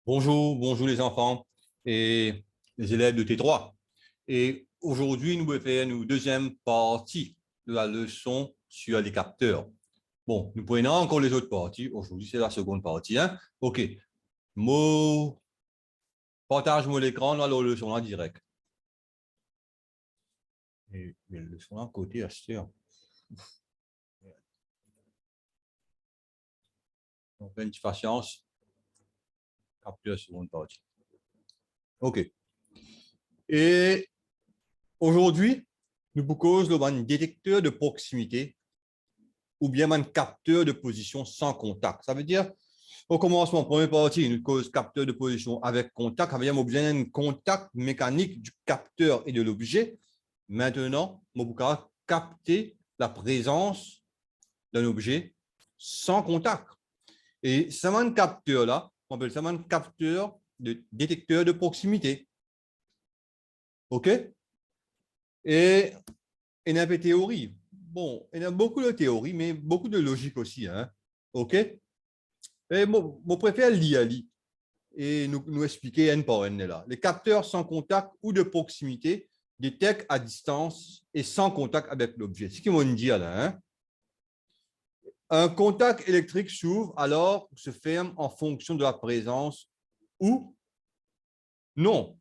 Bonjour, bonjour les enfants et les élèves de T3. Et aujourd'hui, nous allons faire une deuxième partie de la leçon sur les capteurs. Bon, nous prenons encore les autres parties. Aujourd'hui, c'est la seconde partie. Hein? OK. Partage-moi l'écran dans la leçon en direct. Et la leçon à côté, à sûr. On fait une petite patience. Capteur, seconde partie. OK. Et aujourd'hui, nous proposons un détecteur de proximité ou bien un capteur de position sans contact. Ça veut dire, au commencement, première partie, une cause capteur de position avec contact, ça veut dire qu'on a besoin d'un contact mécanique du capteur et de l'objet. Maintenant, on peut capter la présence d'un objet sans contact. Et ce capteur-là, on appelle ça un capteur de détecteur de proximité. OK? Et il y a un peu de théorie. Bon, il y a beaucoup de théorie, mais beaucoup de logique aussi. Hein? OK? Et je préfère lire et nous expliquer un par un là. Les capteurs sans contact ou de proximité détectent à distance et sans contact avec l'objet. C'est ce qu'ils vont dire là. Hein? Un contact électrique s'ouvre alors se ferme en fonction de la présence ou non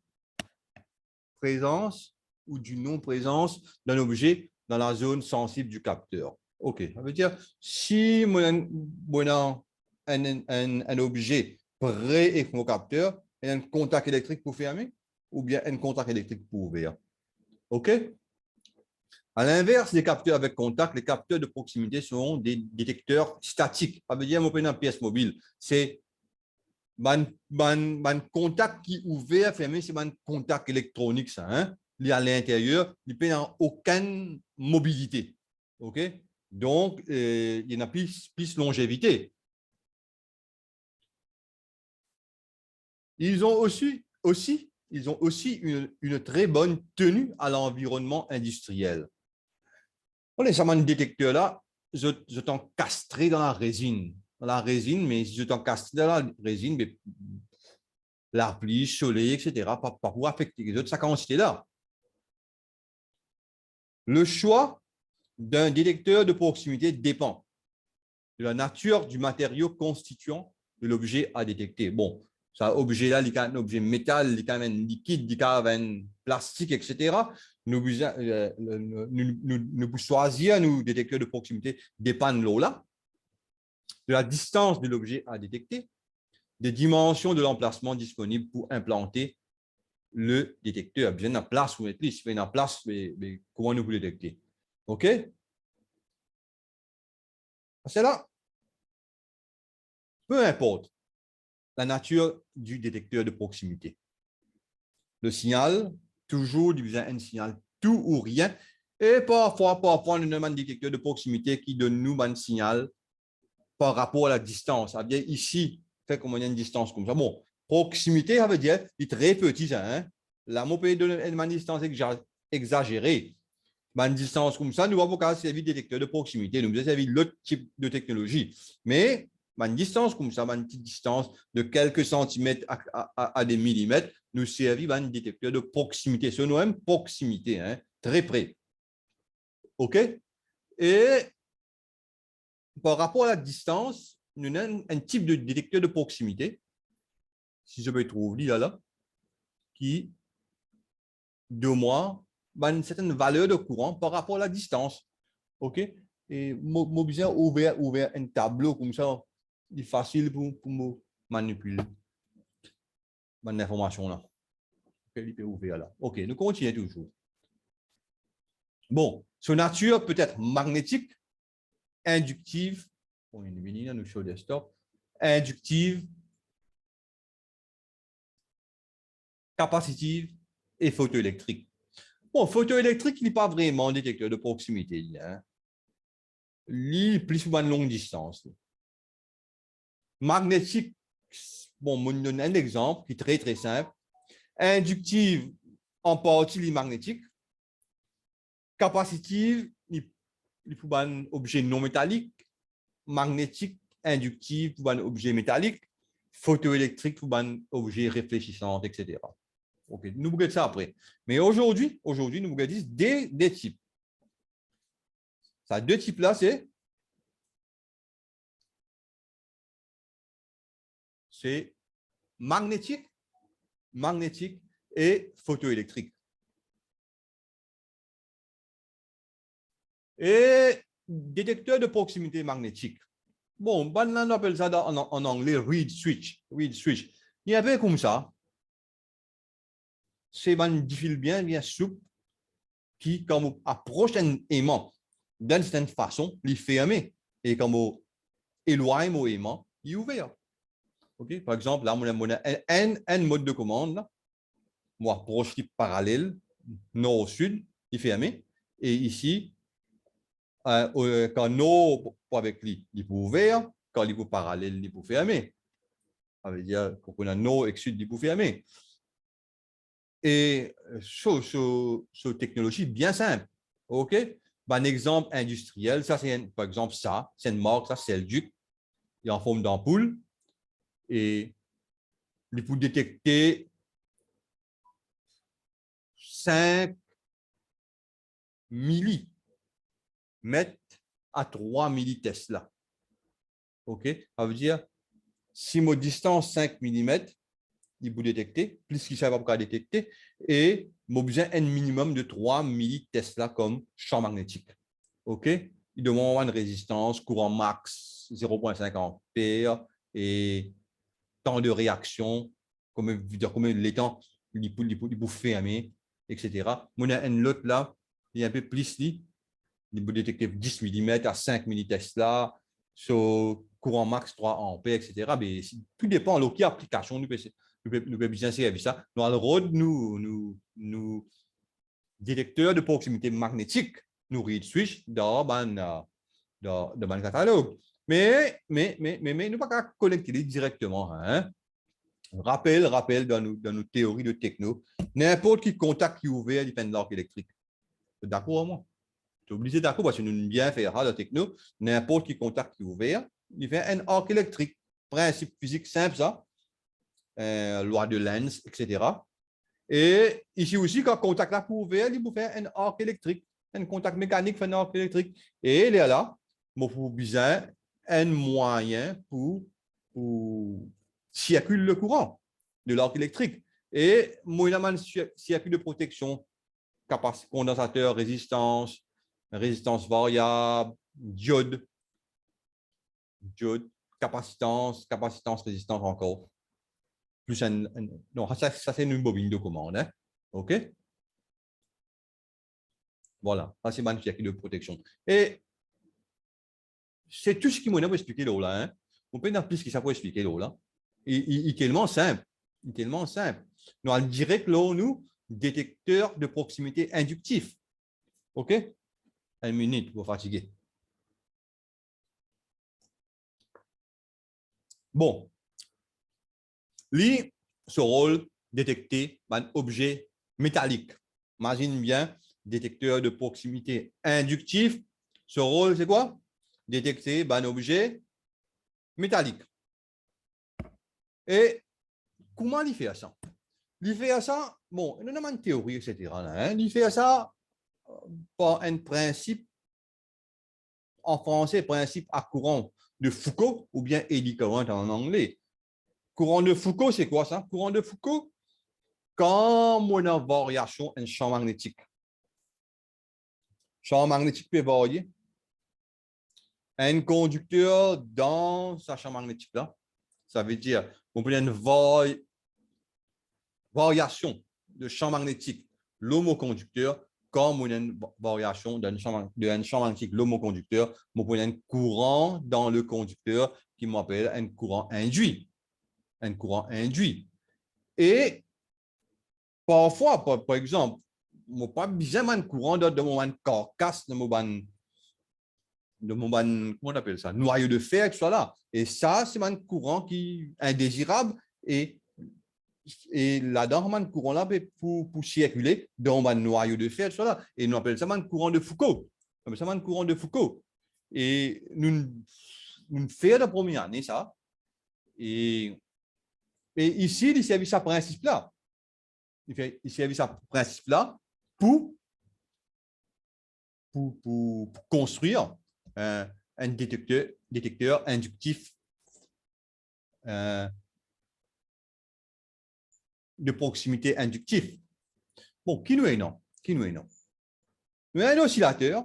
présence ou du non-présence d'un objet dans la zone sensible du capteur. OK, ça veut dire si on a un objet près avec mon capteur, il y a un contact électrique pour fermer ou bien un contact électrique pour ouvrir. OK? À l'inverse des capteurs avec contact, les capteurs de proximité sont des détecteurs statiques. Ça veut dire, on une pièce mobile. C'est un contact qui est ouvert, fermé, c'est un contact électronique, ça. Hein? Il est à l'intérieur, il n'y a aucune mobilité. OK? Donc, il y en a plus longévité. Ils ont aussi une très bonne tenue à l'environnement industriel. On est sur un détecteur là, je t'encastré dans la résine. Dans la résine, mais si je t'encastré dans la résine, mais la pluie, le soleil, etc., pas pour affecter les autres, ça quantité là. Le choix d'un détecteur de proximité dépend de la nature du matériau constituant de l'objet à détecter. Bon, ça objet-là, il y a un objet métal, il y a un liquide, il y a un plastique, etc. Nous choisir nos détecteurs de proximité dépend de l'eau-là, de la distance de l'objet à détecter, des dimensions de l'emplacement disponible pour implanter le détecteur. Bien la place où il y a une place, mais comment nous pouvons détecter? OK? C'est là. Peu importe la nature du détecteur de proximité. Le signal, toujours un signal tout ou rien. Et parfois, on a un détecteur de proximité qui donne nous un signal par rapport à la distance. Ça veut dire ici, fait comme on a une distance comme ça. Bon, proximité, ça veut dire il est très petit. Ça, hein? Là, on peut donner une distance exagérée. Une distance comme ça, nous avons pas servir de détecteur de proximité. Nous avons servi l'autre type de technologie. Mais une distance comme ça, une petite distance de quelques centimètres à des millimètres, nous servit un détecteur de proximité. C'est nous-mêmes proximité, hein, très près. OK? Et par rapport à la distance, nous avons un type de détecteur de proximité, si je peux trouver là, qui, de moi, une certaine valeur de courant par rapport à la distance. OK? Et moi, besoin ouvert un tableau comme ça, il est facile pour manipuler l'information là. Il peut ouvrir là. OK, nous continuons toujours. Bon, son nature peut être magnétique, inductive, nous show desktop, inductive, capacitive et photoélectrique. Bon, photoélectrique, il n'est pas vraiment un détecteur de proximité. Hein? Il est plus souvent une longue distance. Magnétique, bon, je donne un exemple qui est très, très simple. Inductive, en partie magnétique. Capacitive, il faut un objet non métallique. Magnétique, inductive, pour un objet métallique. photoélectrique pour un objet réfléchissant, etc. Ok, nous regardons ça après. Mais aujourd'hui, nous regardons des types. Ça, deux types là, c'est magnétique et photoélectrique. Et détecteur de proximité magnétique. Bon, on appelle ça en anglais reed switch. Reed switch. Il y a un peu comme ça. C'est un fil bien souple qui, quand on approche un aimant d'une certaine façon, il est fermé. Et quand on éloigne mon aimant, il est ouvert. Okay? Par exemple, là, on a un mode de commande. Là. Moi, approche parallèle, nord-sud, il est fermé. Et ici, quand nord avec lui, il est ouvert. Quand il est parallèle, il est fermé. Ça veut dire qu'on a nord et sud, il est fermé. Et sur technologie bien simple. OK? Un exemple industriel, ça, c'est par exemple ça, c'est une marque, ça, c'est le Duc. Il est en forme d'ampoule. Et il peut détecter 5 millimètres à 3 millitesla. OK? Ça veut dire, si mon distance 5 mm, il peut détecter, plus qu'il ne savent pas détecter, et mon besoin un minimum de 3 millitesla comme champ magnétique. OK? Il demande une résistance, courant max 0,5 ampères et temps de réaction, comme les temps, il peut fermer, etc. Mon a un autre là, il y a un peu plus, il peut détecter 10 mm à 5 millitesla, sur courant max 3 ampères, etc. Mais tout dépend de quelle application nous pouvons bien servir ça. Dans le road, nous détecteurs de proximité magnétique, nous read switch dans le catalogue. Mais nous ne pouvons pas connecter directement. Hein? Rappel dans nos théories de techno, n'importe qui contact qui est ouvert, il fait de l'arc électrique. D'accord, moi? Tu es obligé d'accord parce que nous aimons bien faire la techno, n'importe qui contact qui est ouvert, il fait un arc électrique. Principe physique simple, ça. Loi de Lenz, etc. Et ici aussi, quand le contact là est ouvert, il peut faire un arc électrique. Un contact mécanique fait un arc électrique. Et il est là, il faut besoin un moyen pour circuler le courant de l'arc électrique. Et moi, il y a un circuit de protection, condensateur, résistance variable, diode, capacitance, résistance encore. Plus non, ça c'est une bobine de commande. Hein? OK? Voilà, ça c'est un circuit de protection. Et c'est tout ce qui m'a expliqué là. Hein? On peut en plus ce que ça peut expliquer là. Il est tellement simple. Nous, on dirait que là, nous, détecteur de proximité inductif. OK? Une minute, vous fatiguer. Bon. Lui, ce rôle, détecter un objet métallique. Imagine bien, détecteur de proximité inductif. Ce rôle, c'est quoi? Détecter un objet métallique. Et comment il fait ça? Il fait ça, bon, il y a une théorie, etc. Hein? Il fait ça par un principe, en français, principe à courant de Foucault, ou bien eddy current en anglais. Courant de Foucault, c'est quoi ça? Courant de Foucault, quand on a une variation en champ magnétique. Champ magnétique peut varier. Un conducteur dans sa champ magnétique là, ça veut dire qu'on peut une variation de champ magnétique l'homoconducteur comme une variation d'un champ magnétique l'homoconducteur, on peut un courant dans le conducteur qui m'appelle un courant induit. Un courant induit. Et parfois, par exemple, je n'ai pas besoin de courant de mon carcasse, de mon comment on appelle ça, noyau de fer qui soit là. Et ça, c'est un courant qui est indésirable et là-dedans, un courant là pour circuler dans un noyau de fer qui soit là. Et nous appelons ça un courant de Foucault. Ça un courant de Foucault. Et nous faisons la première année ça. Et Et ici, il servait ce principe-là. Il servait ce principe-là pour construire un détecteur inductif de proximité inductif. Bon, qui nous est non? Qui nous est non? Nous avons un oscillateur,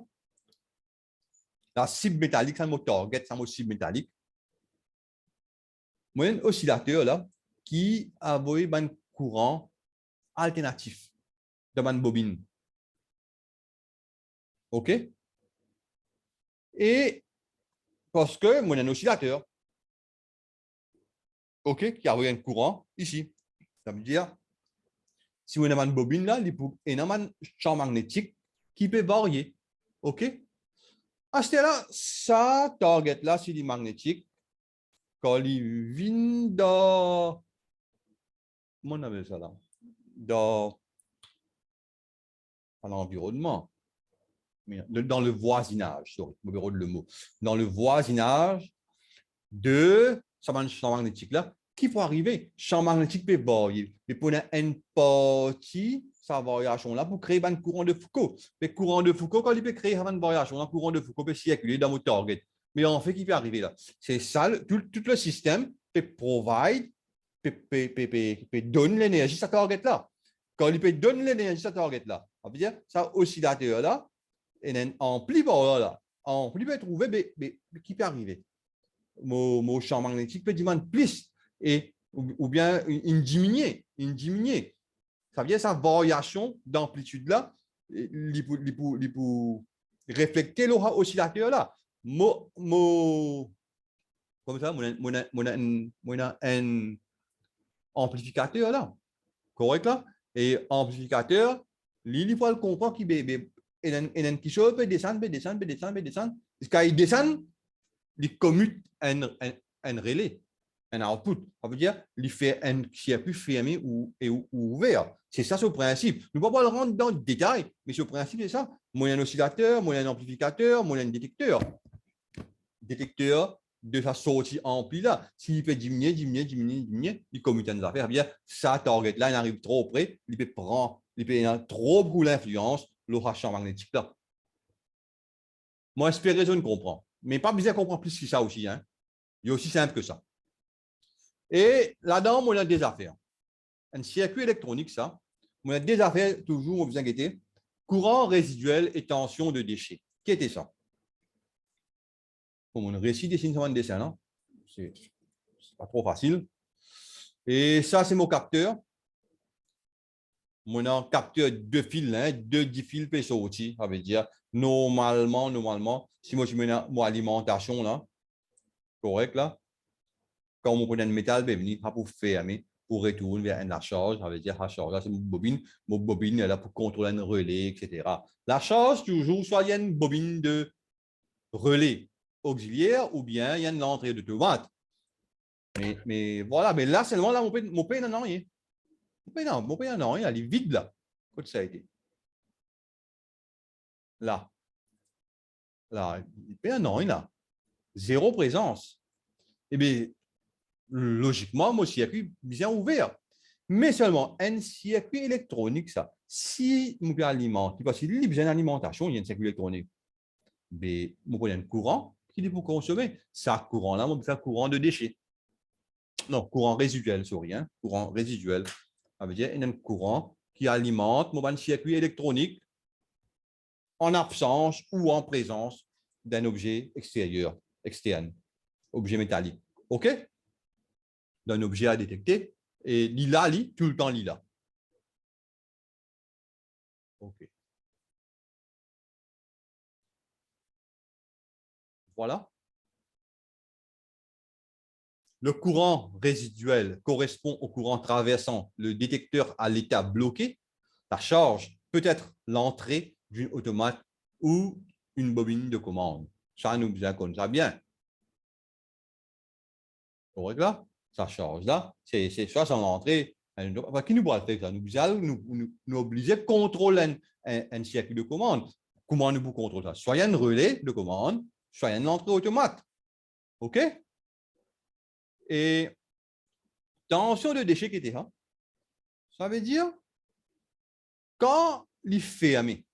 la cible métallique, c'est un mot target, c'est un mot cible métallique. Nous avons un oscillateur là qui a un courant alternatif dans une bobine. OK? Et parce que moi, j'ai un oscillateur, OK, qui a un courant ici. Ça veut dire, si on a une bobine là, il y a un champ magnétique qui peut varier. OK? À ce là, ça, target là, c'est du magnétique. Quand il vient dans. Comment on appelle ça là? Dans l'environnement. Dans le voisinage, sorry, je me le mot. Dans le voisinage de ce champ magnétique là, qui peut arriver? Champ magnétique peut varier. Mais pour une partie, sa variation là, pour créer un courant de Foucault. Le courant de Foucault, quand il peut créer une variation, un courant de Foucault peut circuler dans mon target. Mais en fait, qui peut arriver là? C'est ça, tout le système peut provide, peut donner l'énergie à ce target là. Quand il peut donner l'énergie à ce target là, ça veut dire, ça oscillateur là, et un ampli là, ampli peut trouver, mais qui peut arriver? Mon champ magnétique peut diminuer plus, et, ou bien une diminuer. Ça veut dire sa variation d'amplitude là, il peut refléter l'oscillateur là. Comme ça, mon un amplificateur là, correct là? Et amplificateur, il faut le comprendre qu'il y a une petit chose peut descendre. Quand il descend, il commute un relais, un output. Ça veut dire qu'il fait un circuit fermé ou ouvert. C'est ça ce principe. Nous ne pouvons pas le rendre dans le détail, mais ce principe, c'est ça. Moyen oscillateur, moyen amplificateur, moyen détecteur. Détecteur de sa sortie ampli là. S'il peut diminuer, il commute des affaires. Bien, ça target là, il arrive trop près, il peut prendre, il peut avoir trop beaucoup d'influence, le champ magnétique là. Moi, j'espère que je ne comprends. Mais pas besoin de comprendre plus que ça aussi. Hein. Il est aussi simple que ça. Et là-dedans, on a des affaires. Un circuit électronique, ça. On a des affaires, toujours, vous inquiétez. Courant résiduel et tension de déchets. Qui était ça? Comme on récit dessine sur un dessin, hein? C'est pas trop facile. Et ça, c'est mon capteur. Mon capteur de fils, hein, de 10 fils peut sortir. Ça veut dire, normalement, si moi je mets mon alimentation là, correct là, quand on prend un métal, ben venir pour fermer, pour retourner vers la charge, ça veut dire la charge là, c'est mon bobine est là pour contrôler un relais, etc. La charge, toujours, soit il y a une bobine de relais auxiliaire ou bien il y a une entrée de 2 watts. Mais voilà, mais là, seulement là, mon pain n'en a rien. Mon pain n'en a rien, il est vide là. Quand ça a été. Là, il pain n'en a rien là. Zéro présence. Eh bien, logiquement, mon circuit bien ouvert. Mais seulement un circuit électronique, ça, si mon alimente, parce qu'il y a besoin d'alimentation, il y a un circuit électronique. Mais mon un courant qui est pour consommer. Ça, courant là, on fait courant de déchets. Non, courant résiduel, sorry, hein, courant résiduel. Ça veut dire qu'il y a un courant qui alimente mon circuit électronique en absence ou en présence d'un objet extérieur, externe, objet métallique. OK? D'un objet à détecter. Et lila, tout le temps lila. OK. Voilà. Le courant résiduel correspond au courant traversant le détecteur à l'état bloqué. La charge peut être l'entrée d'une automate ou une bobine de commande. Ça nous connaît ça bien. Correct là? Ça charge là, c'est ça, c'est l'entrée. Qui nous pourra faire ça? Nous obliger à contrôler un circuit de commande. Comment nous contrôler ça? Soit il y a un relais de commande, soit il y a une entrée automate. OK? Et tension de déchet qui était là, ça veut dire quand il fermé,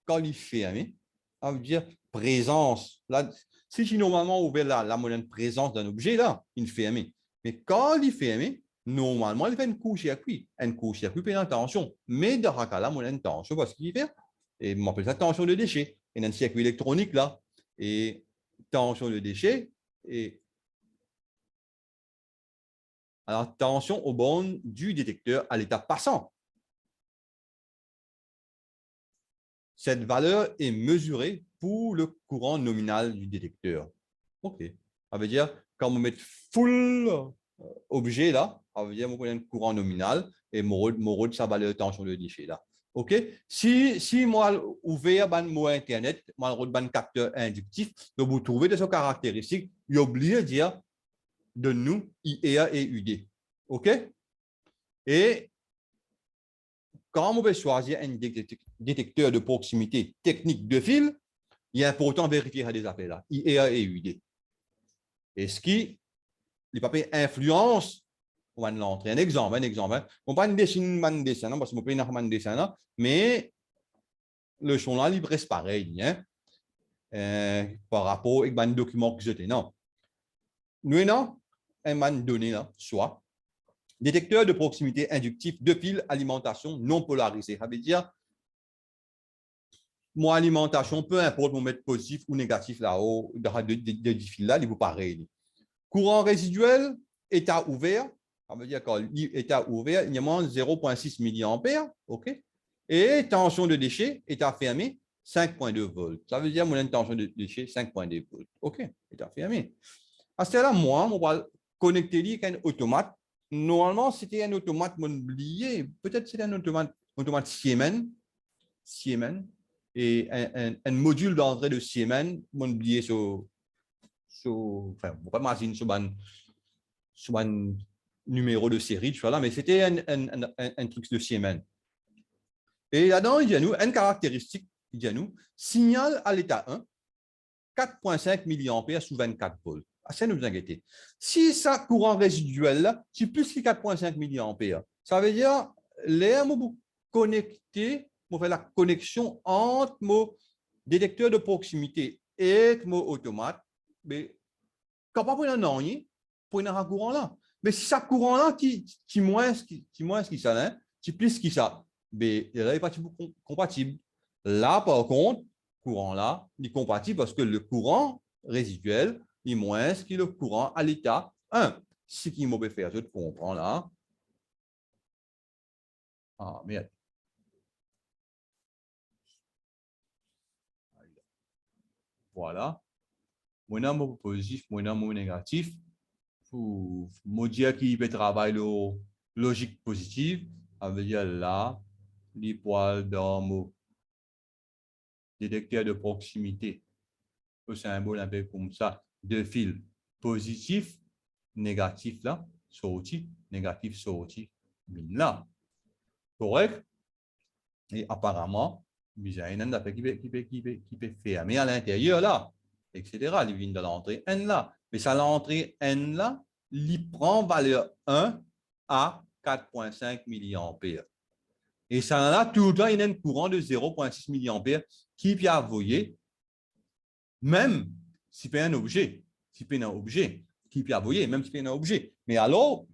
ça veut dire présence. Là, si j'ai normalement ouvert la moyenne de présence d'un objet, là, il est fermé. Mais quand il est fermé, normalement, il fait une court-circuit. Un court-circuit peut une tension. Mais dans ce cas-là, moyenne de tension, parce qu'il fait. Et on appelle ça tension de déchet. Il y a un circuit électronique là. Et tension de déchet. Et alors, tension aux bornes du détecteur à l'état passant. Cette valeur est mesurée pour le courant nominal du détecteur. OK. Ça veut dire, quand on met full objet là, ça veut dire qu'on a un courant nominal et mon de sa valeur de tension de déchet là. OK. Si moi ouvert un mot internet, moi un capteur inductif, donc vous trouvez de ces caractéristiques, il oublie de dire de nous IEA et UD. OK. Et quand on veut choisir un détecteur de proximité technique de fil, il est important de vérifier des appels-là, IEA et UD. Et ce qui, les papiers influence, on va l'entrer. Un exemple. On va pas dessiner un dessin, parce que on peut pas un dessin, mais le son là, il reste pareil, hein, par rapport à un document que j'étais. Non. Nous avons un donné là, soit détecteur de proximité inductif de fil alimentation non polarisée. Ça veut dire, mon alimentation, peu importe mon mettre positif ou négatif là-haut, de fil là, il vous pareil. Courant résiduel, état ouvert, ça veut dire qu'en état ouvert, il y a moins 0,6 mA, OK? Et tension de déchet, état fermé, 5,2 volts. Ça veut dire mon tension de déchet, 5,2 volts. OK, état fermé. À ce là, moi, on va connecter avec un automate. Normalement, c'était un automate oublié. Peut-être c'était un automate Siemens. Et un module d'entrée de Siemens, oublié sur enfin, on va pas sur un numéro de série, voilà, mais c'était un truc de Siemens. Et là-dedans, il y a nous une caractéristique, il y a nous signal à l'état 1, 4,5 mA sous 24 volts. Ça nous inquiéter. Si ça courant résiduel là, c'est plus que 4,5 mA. Ça veut dire l'air vous connecter, vous faire la connexion entre mon détecteur de proximité et mon automate, mais quand pas pour un pour un courant là. Mais si ça courant là, qui moins qui ça là, qui plus qui ça, mais il n'est pas compatible. Là par contre, courant là, il est compatible parce que le courant résiduel est moins que le courant à l'état 1. Ce qui m'a fait faire, je comprends là. Ah merde. Voilà. Moi, mon positif, moi, mon négatif. Pour me dire qu'il peut travailler la logique positive, ça veut dire là, les poils dans mon détecteur de proximité, le symbole un peu comme ça, deux fils positifs, négatifs là, sorti, négatif sorti, là. Correct? Et apparemment, il y a un appel qui peut fermer à l'intérieur là, etc. Il vient de l'entrée N là. Mais ça, l'entrée N là, il prend valeur 1 à 4,5 mA. Et ça là, tout le temps, il y a un courant de 0,6 mA qui peut envoyer, même si c'est un objet, si c'est un objet, qui peut envoyer, même si c'est un objet. Mais alors,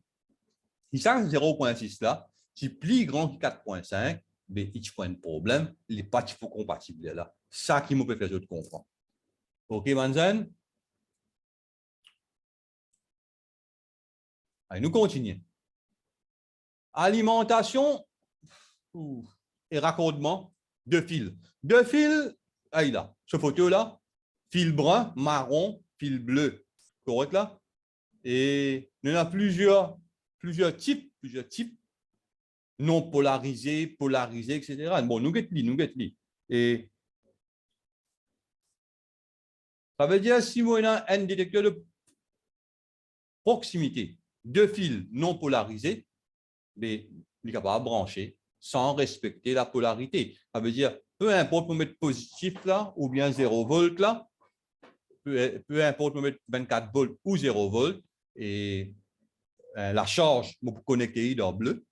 si ça 0,6 là, c'est plus grand que 4,5, mais il faut un problème, il n'est pas compatible là. Ça qui me peut faire je te comprends. OK, Manzen? Allez, nous continuons. Alimentation et raccordement de fils. De fils, allez là, ce photo là, fil brun, marron, fil bleu. Correct là? Et il y en a plusieurs types non polarisés, polarisés, etc. Bon, nous guettons. Et ça veut dire si on a un détecteur de proximité, deux fils non polarisés, mais il est capable de brancher sans respecter la polarité. Ça veut dire, peu importe on mettre positif là, ou bien 0 volts là, peu importe on mettre 24 volts ou 0 volts, et la charge, je peux connecter dans bleu,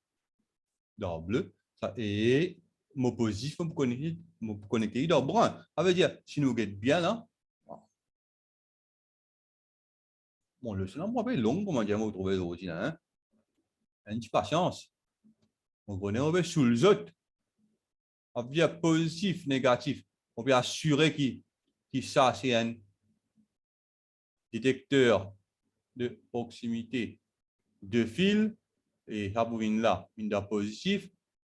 et mon positif, je peux connecter dans brun. Ça veut dire, si nous regardons bien là, bon, le seul endroit est long, comment dire, vous trouvez l'origine, hein? Un petit patience. On va sous le zot. On veut dire positif, négatif. On peut assurer que ça, c'est un détecteur de proximité de fil. Et ça vous vient là, une positif,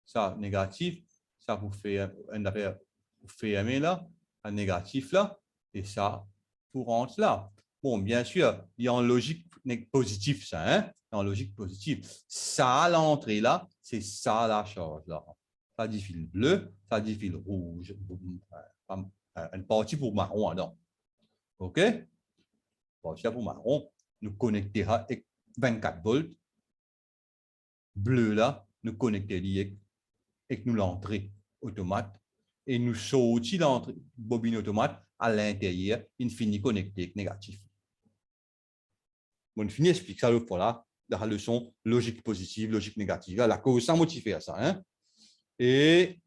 ça négatif, ça vous fait un affaire fermé là, un négatif là, et ça vous rentre là. Bon, bien sûr, il y a en logique positive ça, hein? En logique positive. Ça, l'entrée là, c'est ça la charge là. Ça dit fil bleu, ça dit fil rouge. Une partie pour marron, non. OK? Partie pour marron, nous connectons avec 24 volts. Bleu là, nous connectons avec nous l'entrée automate et nous sortons l'entrée bobine automate à l'intérieur, il finit connecté avec négatif. Bon, fini explique ça l'autre fois là, dans la leçon logique positive, logique négative. La cause sans motiver à ça. Hein? Et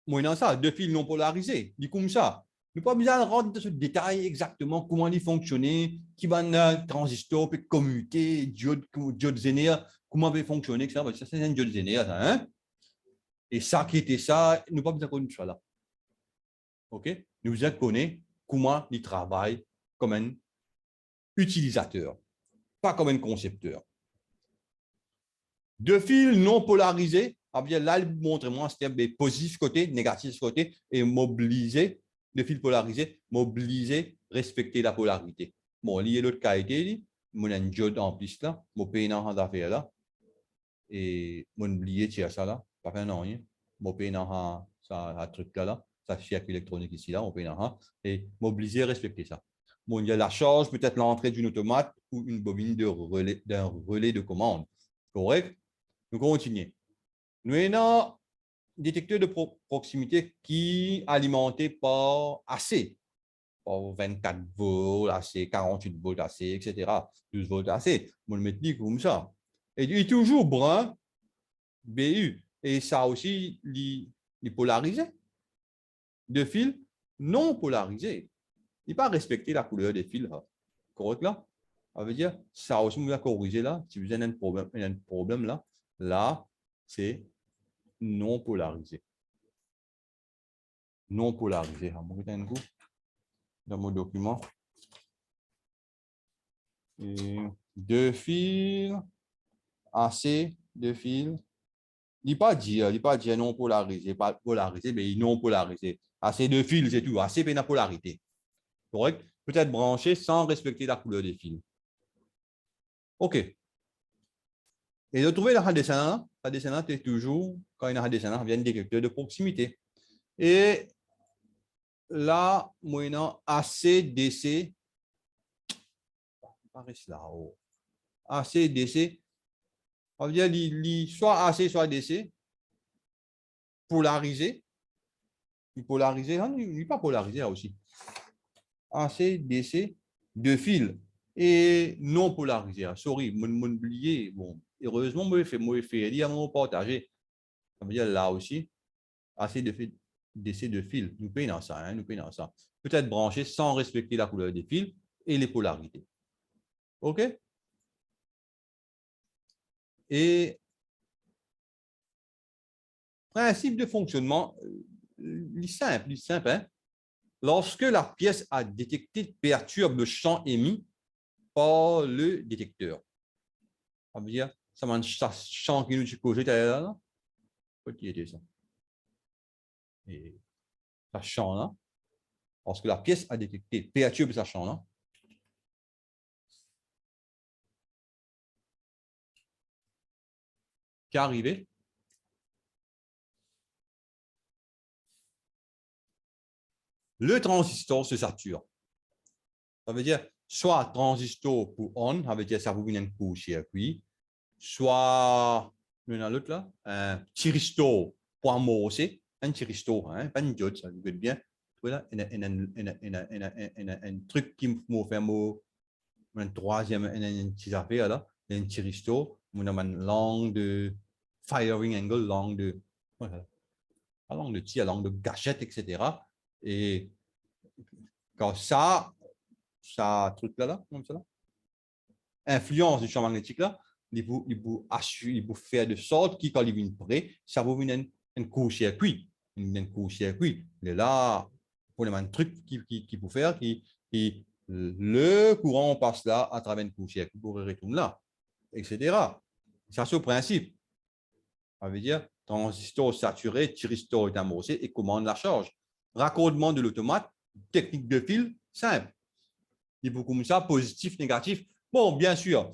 moi, dans ça, deux fils non polarisés, dit comme ça. Nous pas besoin de rentrer dans ce détail exactement comment ils fonctionnent, qui va un transistor peut commuter, diode Zener, comment peut fonctionner, etc. Ça, c'est un diode Zener, ça, hein? Et ça qui était ça, nous pas besoin de connaître ça là. OK? Nous besoin de connaître comment ils travaillent comme un utilisateur, pas comme un concepteur. Deux fils non polarisés, là, montre-moi, c'est positif côté, négatif côté, et mobiliser, deux fils polarisés, mobiliser, respecter la polarité. Bon, il y a l'autre qualité, mon un diode en plus là, mon pays dans l'affaire là, et mon oublié tiens ça là, pas fait non rien, mon pays dans ça truc là, ça circuit électronique ici là, mon pays dans et mobiliser, respecter ça. Bon, il y a la charge, peut-être l'entrée d'une automate ou une bobine d'un relais de commande. Correct? Nous continuons. Nous avons un détecteur de proximité qui est alimenté par AC, par 24 volts AC, 48 volts AC, etc. 12 volts AC. On le met comme ça. Et il est toujours brun, BU. Et ça aussi, il est polarisé. De fils non polarisés. Il n'est pas respecté la couleur des fils. Correct là? Ça veut dire, ça aussi, vous a corrigé là. Si vous avez un problème là, là, c'est non polarisé. Non polarisé. Dans mon document. Et deux fils, AC, deux fils. Il pas dire non polarisé, pas polarisé, mais non polarisé. AC deux fils, c'est tout. AC, c'est la polarité. Correct? Peut-être branché sans respecter la couleur des fils. OK. Et de trouver la descendante est toujours, quand il y a un descendant, vient un détecteur de proximité. Et là, maintenant, AC, DC, là-haut. AC, DC, on veut dire soit AC, soit DC, polarisé. Il polarisé, il n'est pas polarisé aussi. AC, DC, deux fils et non polarisé. Sorry, mon oublié. Bon, heureusement, moi, je fais, il y a mon partagé. Ça veut dire là aussi, AC, DC, deux fils. Nous payons dans ça, nous payons dans ça. Peut-être branché sans respecter la couleur des fils et les polarités. OK? Et principe de fonctionnement, simple. Hein? Lorsque la pièce à détecter perturbe le champ émis par le détecteur. Ça veut dire, ça m'a un champ qui nous cause là. Qui était ça? Et ça champ là. Lorsque la pièce à détecter perturbe ce champ là. Qui est arrivé? Le transistor se sature. Ça veut dire soit transistor pour on, ça veut dire ça vous vient un coup circuit, soit l'autre là, un thyristor pour amorcer, un thyristor, hein, pas une diode, ça vous bien. Voilà, un truc qui me fait Un troisième, une petite affaire là, un thyristor, on a une langue de firing angle, langue de, voilà, langue de tir, langue de gâchette, etc. Et quand ça truc là, comme ça, là, influence du champ magnétique là, il vous faire de sorte que quand il vient près, ça vous vient un court-circuit. Un court-circuit. Et là, pour le même truc qui peut faire, qui le courant passe là à travers un court-circuit pour retourner là, etc. Ça, c'est le principe. Ça veut dire transistor saturé, thyristor est amorcé et commande la charge. Raccordement de l'automate, technique de fil, simple. Il faut comme ça, positif, négatif. Bon, bien sûr.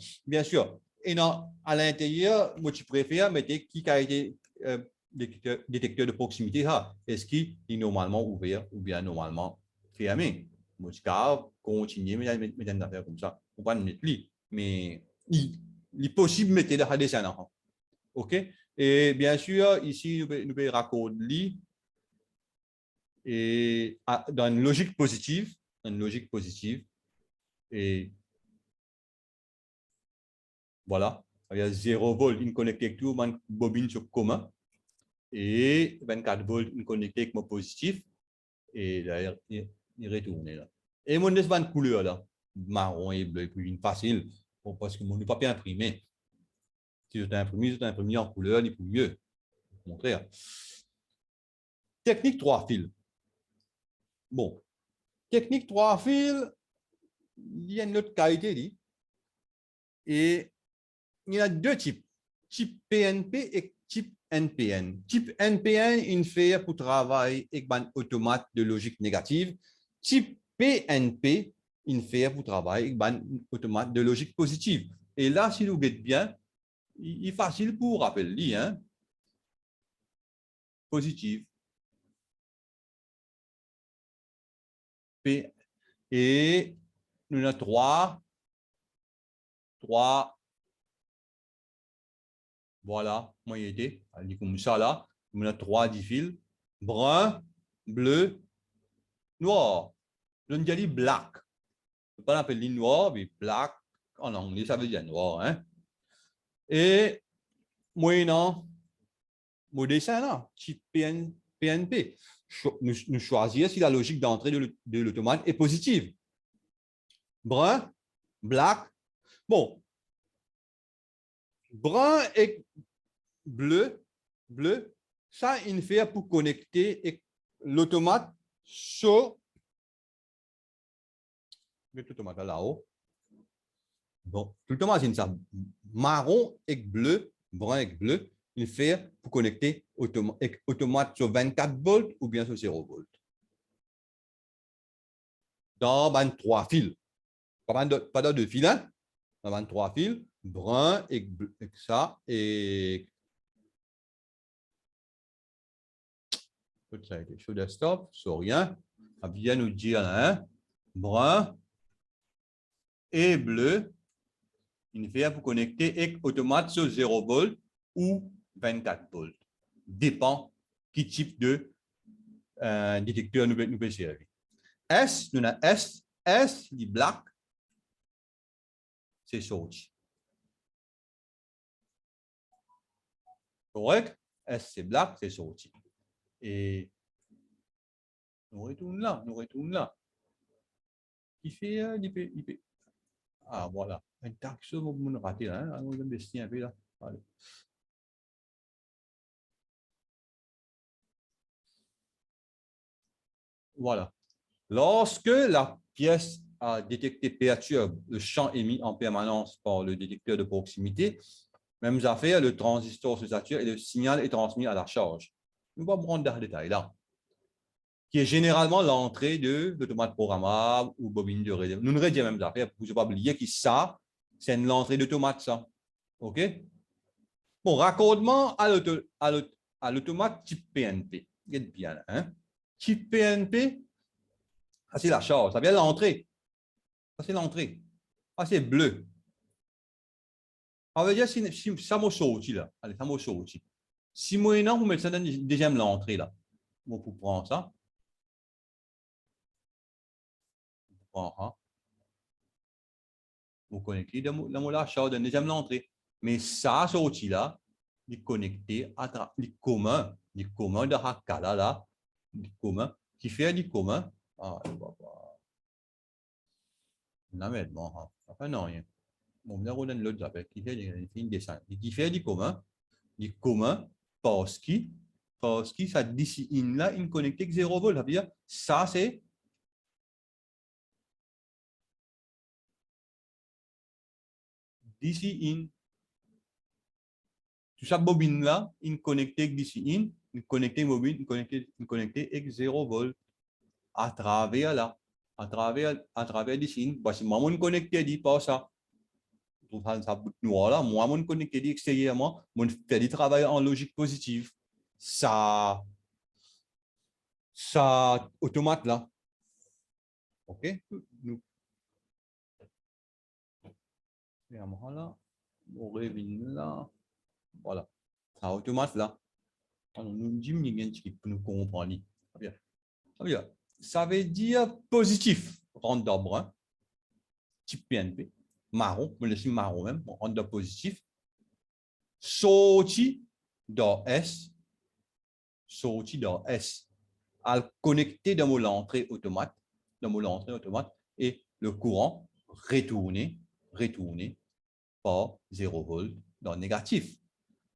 Et non, à l'intérieur, moi, tu préfères mettre qui a été détecteur de proximité. Est-ce qu'il est normalement ouvert ou bien normalement fermé? Moi, je vais continuer à mettre une affaire comme ça. On va mettre lui. Mais il est possible de mettre des dessins. OK? Et bien sûr, ici, nous pouvons raccorder et dans une logique positive, et voilà, il y a 0 volt, une connecté avec tout, une bobine sur commun, et 24 volts, une connecté avec mon positif, et là, il retourne là. Et mon laisse une couleur là, marron et bleu, puis une facile, parce que mon n'est pas bien imprimé. Si je t'imprime en couleur, il faut mieux. Au contraire. Technique 3 fils. Bon, technique 3 fils, il y a une autre qualité, et il y a deux types, type PNP et type NPN. Type NPN, il fait pour travailler avec un automate de logique négative. Type PNP, il fait pour travailler avec un automate de logique positive. Et là, si vous voyez bien, il est facile pour rappeler, hein? Positive. P. Et nous avons trois, voilà, moi il était, elle dit comme ça là, nous avons 3 fils, brun, bleu, noir. Je ne dis black. Je ne peux pas l'appeler noir, mais black, en anglais, ça veut dire noir. Hein? Et moyennant mon dessin là, type PNP, nous choisir si la logique d'entrée de l'automate est positive. Brun, black. Bon, brun et bleu, ça, il fait pour connecter l'automate sur l'automate là-haut. Bon, l'automate, c'est ça. Marron et bleu, brun et bleu, il fait pour connecter automate sur 24 volts ou bien sur 0 volts. Dans 23 fils. Pas dans 2 fils, hein? Dans 23 fils, brun et bleu, ça, et ça a été sur desktop, sur rien. À bien nous dire, hein? Brun et bleu, il fait pour connecter avec automate sur 0 volts ou 24 volts. Dépend qui type de détecteur nous peut servir. S, nous avons S, les black, c'est sorti. Correct? S, c'est black, c'est sorti. Et nous retournons là. Qui fait, ah, voilà. Un taxe, vous me ratez là, hein? On va investir un peu là. Allez. Voilà. Lorsque la pièce a détecté perturbe le champ émis en permanence par le détecteur de proximité, même affaire, le transistor se sature et le signal est transmis à la charge. Nous ne allons pas prendre dans les détails là, qui est généralement l'entrée de l'automate programmable ou bobine de relais. Nous ne rédigeons même affaires, pour ne pas oublier que ça, c'est l'entrée d'automate, ça. OK? Bon, raccordement à l'automate type PNP. Regarde bien, hein? Type PNP, ça c'est la charge, ça vient de l'entrée. Ça c'est l'entrée. Ça c'est bleu. Ça veut dire si ça m'a sorti là. Allez, ça m'a sorti. Si maintenant vous mettez ça dans la deuxième l'entrée là, vous prenez ça. Vous prenez ça. Vous connectez dans l'achat de deuxième l'entrée. Mais ça, ce outil-là, il est connecté à les communs de Hakala, là, les communs, qui fait les communs. Ah, non, mais bon, enfin, non, rien. Bon, on a l'autre appel qui fait une descente. Qui fait les communs parce que ça d'ici là, il connecté avec 0 volt. Ça veut dire, ça, c'est DC in. Tout ça, bobine là, il connecté avec DC in, il connecté bobine, il connecté avec 0 volt à travers là, à travers DC in. Parce que moi, mon connecté dit pas ça. Tout ça, bout noir là, moi, mon connecté dit extérieurement, mon fait du travail en logique positive. Ça automate là. OK? Nous, là, on revient là. Voilà. Ça automate là. Alors, nous disons pour nous comprendre. Ça veut dire positif, random brun, type PNP, marron, je le suis marron même, random positif, sorti dans S, à connecter dans l'entrée automate, et le courant retourné par 0 volt dans le négatif.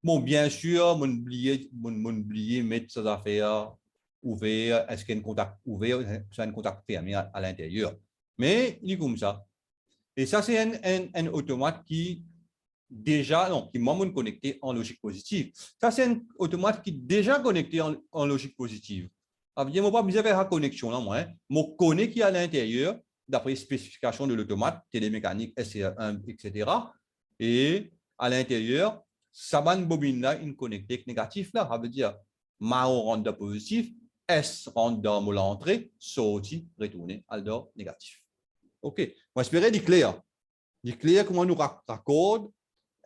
Bon, bien sûr, on oublié mettre ses affaires ouvertes. Est-ce qu'il y a un contact ouvert, c'est un contact fermé à l'intérieur. Mais il est comme ça. Et ça, c'est un automate qui déjà, non, qui est connecté en logique positive. Ça, c'est un automate qui est déjà connecté en logique positive. Ça veut dire, moi, pas besoin de faire la connexion là, moi. Je connais qui est à l'intérieur, d'après les spécifications de l'automate, télémécanique, SCR1, etc. Et à l'intérieur, ça va une bobine là, une connectée négative là. Ça veut dire, marron rentre dans positif, S rentre dans l'entrée, sorti, retourner, alors négatif. OK. Moi, j'espère dire clair. Dire clair comment nous raccorde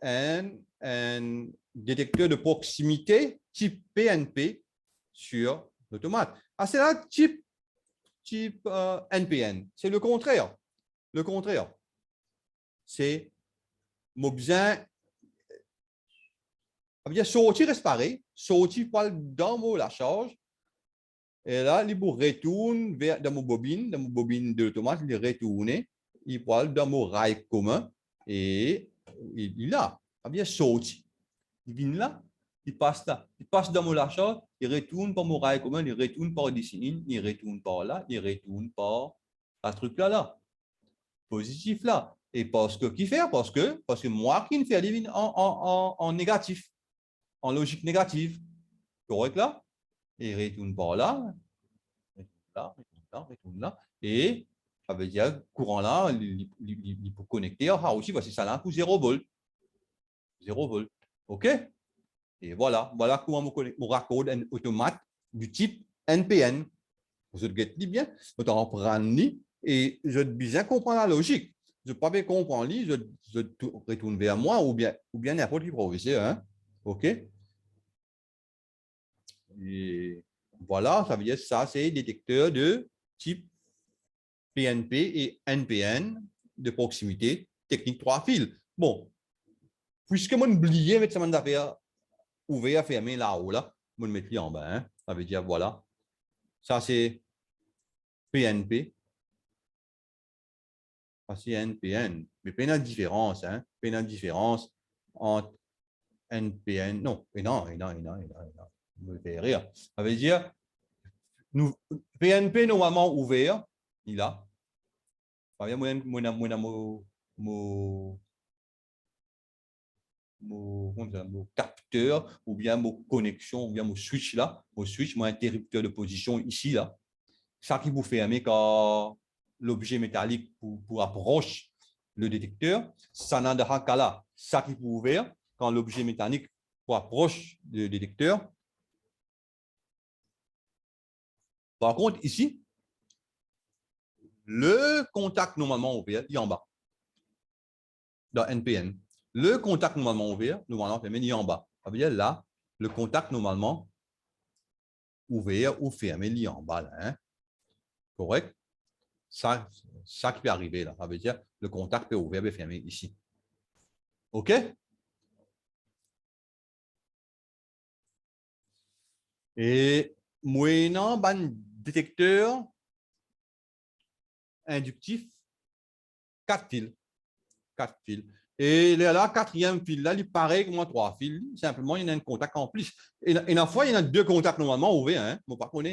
un détecteur de proximité type PNP sur l'automate. Ah, c'est là type NPN. C'est le contraire. Le contraire. C'est mon besoin. Sortir reste pareil. Sortir dans la charge. Et là, il retourne dans mon bobine de l'automate, il retourne. Il parle dans mon rail commun. Et il a. Sorti. Il vient là. Il passe là. Il passe dans mon l'achat, il retourne par mon rail commun, il retourne par ici, il retourne par là, il retourne par un truc là. Positif là. Et parce que, qui fait? Parce que moi qui fais en négatif, en logique négative. Correct là? Et il retourne par là, retourne là. Et ça veut dire, courant là, il peut connecter aussi, parce que ça a un coup 0 volt. 0 volt. OK? Et voilà comment on raccorde un automate du type NPN. Vous êtes bien, vous en prenez et je bien comprendre la logique. Je ne peux pas bien comprendre, je retourne vers moi ou bien n'importe qui professeur. Hein? OK? Et voilà, ça veut dire ça, c'est détecteur de type PNP et NPN de proximité technique 3 fils. Bon, puisque moi, oublié mettre ça d'affaires ouvert, fermé là-haut, là, je vais mettre en bas. Hein. Ça veut dire, voilà. Ça, c'est PNP. Ça, c'est NPN. Mais pas une différence. Hein. Pas une différence entre NPN. Non, non. Vous me faites rire. Ça veut dire, nous, PNP normalement ouvert, il a. Ça veut dire, mon capteur ou bien mon connexion ou bien mon switch là, mon interrupteur de position ici là, ça qui vous ferme quand l'objet métallique pour approche le détecteur, ça n'a de cas là, ça qui vous ouvert quand l'objet métallique pour approche le détecteur. Par contre ici, le contact normalement ouvert il est en bas dans NPN. Le contact normalement ouvert, normalement fermé, il est en bas. Ça veut dire là, le contact normalement ouvert ou fermé, il est en bas. Là, hein? Correct? Ça qui peut arriver là. Ça veut dire le contact peut ouvert et fermé ici. OK? Et moyennant un détecteur inductif, 4 fils. 4 fils. Et là, quatrième fil, là, il est pareil comme 3 fils. Simplement, il y a un contact en plus. Et la fois, il y a 2 contacts normalement ouverts. Hein. Bon, par contre,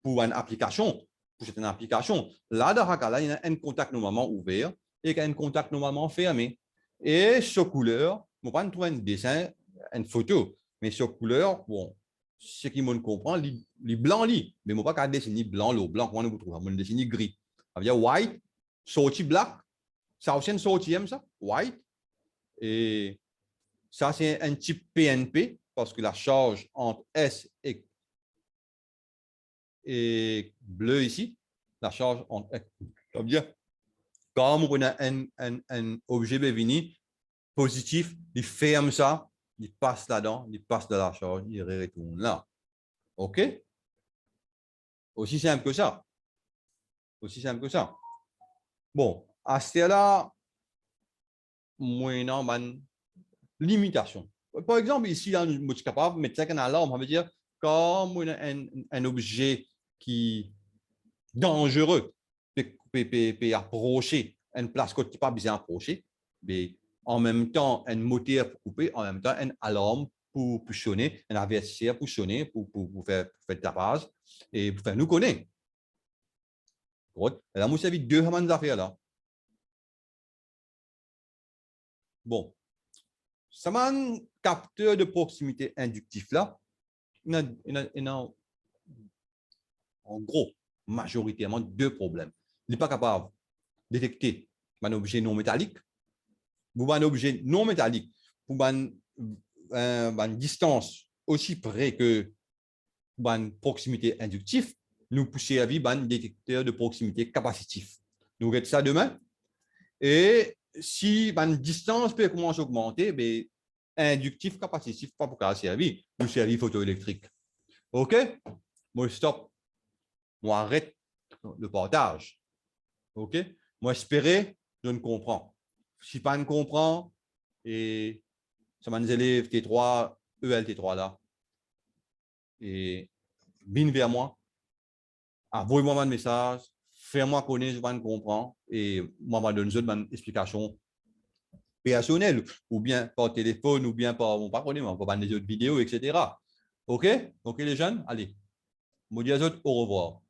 pour une application, pour cette application, là, dans ce cas-là, il y a un contact normalement ouvert et un contact normalement fermé. Et ce couleur, on va trouver un dessin, une photo. Mais ce couleur, bon, ce qui me comprend, les blancs, mais on ne va pas dessiner blanc, le blanc, comment on trouve? On dessine gris. Ça veut dire white, sorti black, ça aussi un sortième, ça, white. Et ça, c'est un type PNP parce que la charge entre S et bleu ici, la charge entre S. Ça veut dire, quand on a un objet bévini positif, il ferme ça, il passe là-dedans, il passe de la charge, il retourne là. OK? Aussi simple que ça. Aussi simple que ça. Bon, à ce là, moyennant une limitation. Par exemple, ici, je suis capable de mettre ça en alarme. Ça veut dire, quand on a un objet qui est dangereux, peut approcher une place qu'on ne peut pas bien approcher, mais en même temps, un moteur pour couper, en même temps, une alarme pour sonner, un avertisseur pour sonner, pour faire tapage et pour faire nous connaître. Là, moi, ça fait 2 affaires là. Bon, ça m'a un capteur de proximité inductif là. Il y a en gros, majoritairement 2 problèmes. Il n'est pas capable de détecter un objet non métallique. Pour un objet non métallique, pour une distance aussi près que pour une proximité inductive, nous poussons à vivre un détecteur de proximité capacitif. Nous regardons ça demain. Et si une distance peut commencer à augmenter, ben, inductif, capacitif, pas pour qu'à servir, nous servir photoélectrique. OK? Moi, stop. Moi, arrête le partage. OK? Moi, espérer, je ne comprends. Si pas ne comprend, et ça m'a des élèves T3, ELT3 là, et bin vers moi, envoie-moi un message, fais-moi connaître, je ne comprends, et moi, je donne une explication personnelle, ou bien par téléphone, ou bien par, bon, pas par des autres vidéos, etc. OK? OK, les jeunes? Allez. Je vous dis à tous, au revoir.